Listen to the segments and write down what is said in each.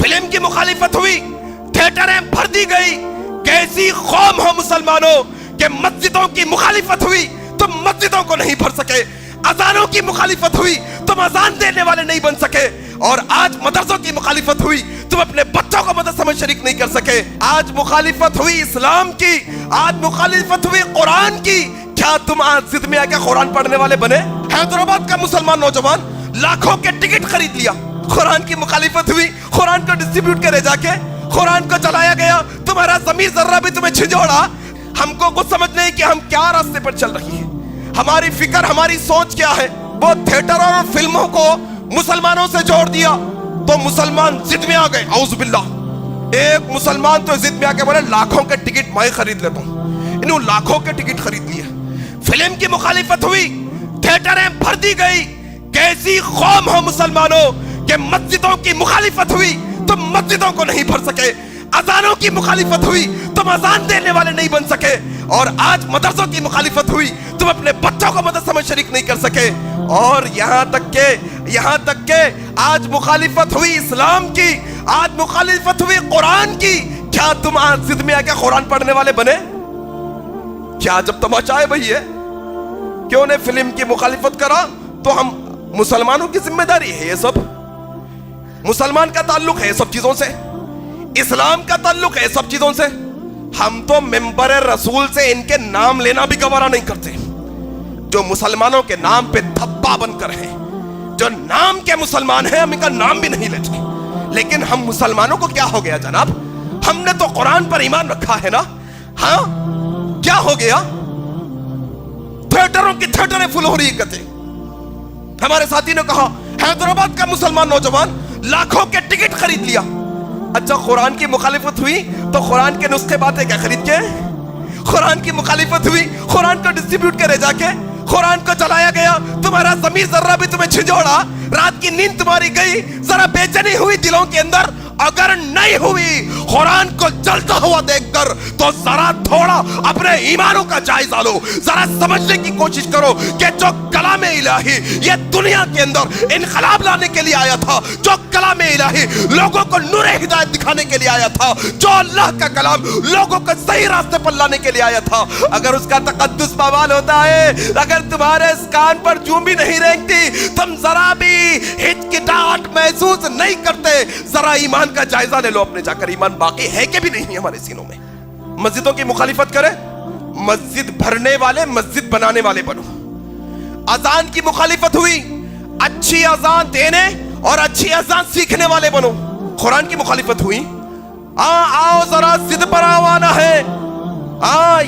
Film की मुखालिफत हुई, थिएटरें भर दी गई। कैसी कौम हो मुसलमानों कि मस्जिदों की मुखालिफत हुई तुम मस्जिदों को नहीं भर सके, अजानों की मुखालिफत हुई तुम अजान देने वाले नहीं बन सके, और आज मदरसों की मुखालिफत हुई तुम अपने बच्चों को मदरसा में शरीक नहीं कर सके। आज मुखालिफत हुई इस्लाम की, आज मुखालिफत हुई कुरान की। क्या तुम आज जिद में आके कुरान पढ़ने वाले बने? हैदराबाद का मुसलमान नौजवान लाखों के टिकट खरीद लिया, कुरान की मुखालिफत हुई, कुरान को डिस्ट्रीब्यूट करे जाके, कुरान को चलाया गया, तुम्हारा ज़मीर जर्रा भी तुम्हें छिजोड़ा। हमको कुछ समझ नहीं कि हम क्या रास्ते पर चल रही है, हमारी फिक्र हमारी सोच क्या है। वो थिएटर और फिल्मों को मुसलमानों से जोड़ दिया तो मुसलमान जिद में आ गए। औज़ बिल्लाह, एक मुसलमान तो जिद में आके बोले लाखों के टिकट मैं खरीद लेता हूं। इन्होंने लाखों के टिकट खरीद लिए। फिल्म की मुखालिफत हुई, थिएटरें भर दी गई। कैसी कौम हो मुसलमानों कि मस्जिदों की मुखालिफत हुई तुम मस्जिदों को नहीं भर सके, अजानों की मुखालिफत हुई तुम अजान देने वाले नहीं बन सके, और आज मदरसों की मुखालिफत हुई तुम अपने बच्चों को मदरसा में शरीक नहीं कर सके। और यहाँ तक के आज मुखालिफत हुई इस्लाम की, आज मुखालिफत हुई कुरान की। क्या तुम आज जिद में आके कुरान पढ़ने वाले बने? क्या जब तमाशा है भाई है? क्यों ने फिल्म की मुखालिफत करा तो हम मुसलमानों की जिम्मेदारी है ये सब। मुसलमान का ताल्लुक है सब चीजों से, इस्लाम का ताल्लुक है सब चीजों से। हम तो मेंबर रसूल से इनके नाम लेना भी गवारा नहीं करते, जो मुसलमानों के नाम पे धब्बा बनकर है, जो नाम के मुसलमान हैं हम इनका नाम भी नहीं लेते। लेकिन हम मुसलमानों को क्या हो गया जनाब? हमने तो कुरान पर ईमान रखा है ना। हाँ, क्या हो गया? थिएटरों की थिएटरें फुल हो रही है। हमारे साथी ने कहा हैदराबाद का मुसलमान नौजवान लाखों के टिकट खरीद लिया। अच्छा, कुरान की मुखालिफत हुई तो कुरान के नुस्खे बातें क्या खरीद के? कुरान की मुखालिफत हुई, कुरान को डिस्ट्रीब्यूट करे जाके, कुरान को चलाया गया, तुम्हारा ज़मीर जर्रा भी तुम्हें छिजोड़ा, रात की नींद तुम्हारी गई, जरा बेचैनी हुई दिलों के अंदर। अगर नहीं हुई कुरान को जलता हुआ देखकर तो जरा थोड़ा अपने ईमानों का जायजा लो, जरा समझने की कोशिश करो कि जो कलाम इलाही ये दुनिया के अंदर इनकलाब लाने के लिए आया था, जो कलाम इलाही लोगों को नूर हिदायत दिखाने के लिए आया था, जो अल्लाह का कलाम लोगों को सही रास्ते पर लाने के लिए आया था, अगर उसका तकद्दुस बवाल होता है, अगर तुम्हारे इस कान पर जूं भी नहीं रेंगती, तुम जरा भी हिचकिचाहट महसूस नहीं करते, जरा ईमान का जायजा ले लो अपने जाकर, ईमान बाकी है कि भी नहीं हमारे सीनों में। मस्जिदों की मुखालिफत करें, मस्जिद भरने वाले मस्जिद बनाने वाले बनो। अजान की मुखालिफत हुई, अच्छी अजान देने और अच्छी अजान सीखने वाले बनो। कुरान की मुखालिफत हुई, आओ जरा जिद पर आवाना है।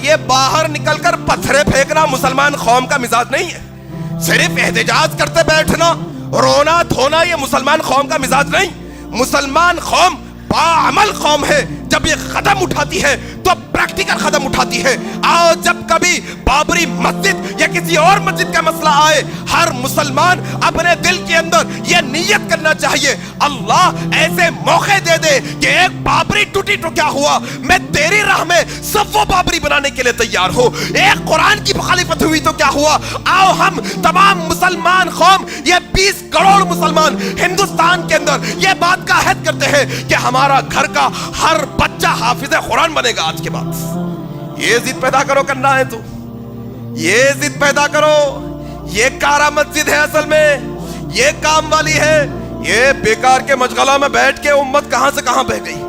ये बाहर निकलकर पत्थरे फेंकना मुसलमान कौम का मिजाज नहीं है। सिर्फ एहतजाज करते बैठना, रोना धोना ये मुसलमान कौम का मिजाज नहीं। मुसलमान कौम बाअमल कौम है। जब ये कदम उठाती है तो प्रैक्टिकल कदम उठाती है। आओ, जब कभी बाबरी मस्जिद या किसी और मस्जिद का मसला आए, हर मुसलमान अपने दिल के अंदर यह नियत करना चाहिए, अल्लाह ऐसे मौके दे दे कि एक बाबरी टूटी तो क्या हुआ, मैं तेरी राह में सफ़ो बाबरी बनाने के लिए तैयार हूं। एक कुरान की मुखालिफत हुई तो क्या हुआ, आओ हम तमाम मुसलमान कौम, ये 20 करोड़ मुसलमान हिंदुस्तान के अंदर ये बात का अहद करते हैं कि हमारा घर का हर बच्चा हाफिज़ कुरान बनेगा आज के बाद। ये जिद पैदा करो, करना है तो ये जिद पैदा करो। ये कारा मस्जिद है असल में, ये काम वाली है। ये बेकार के मशगला में बैठ के उम्मत कहां से कहां बह गई।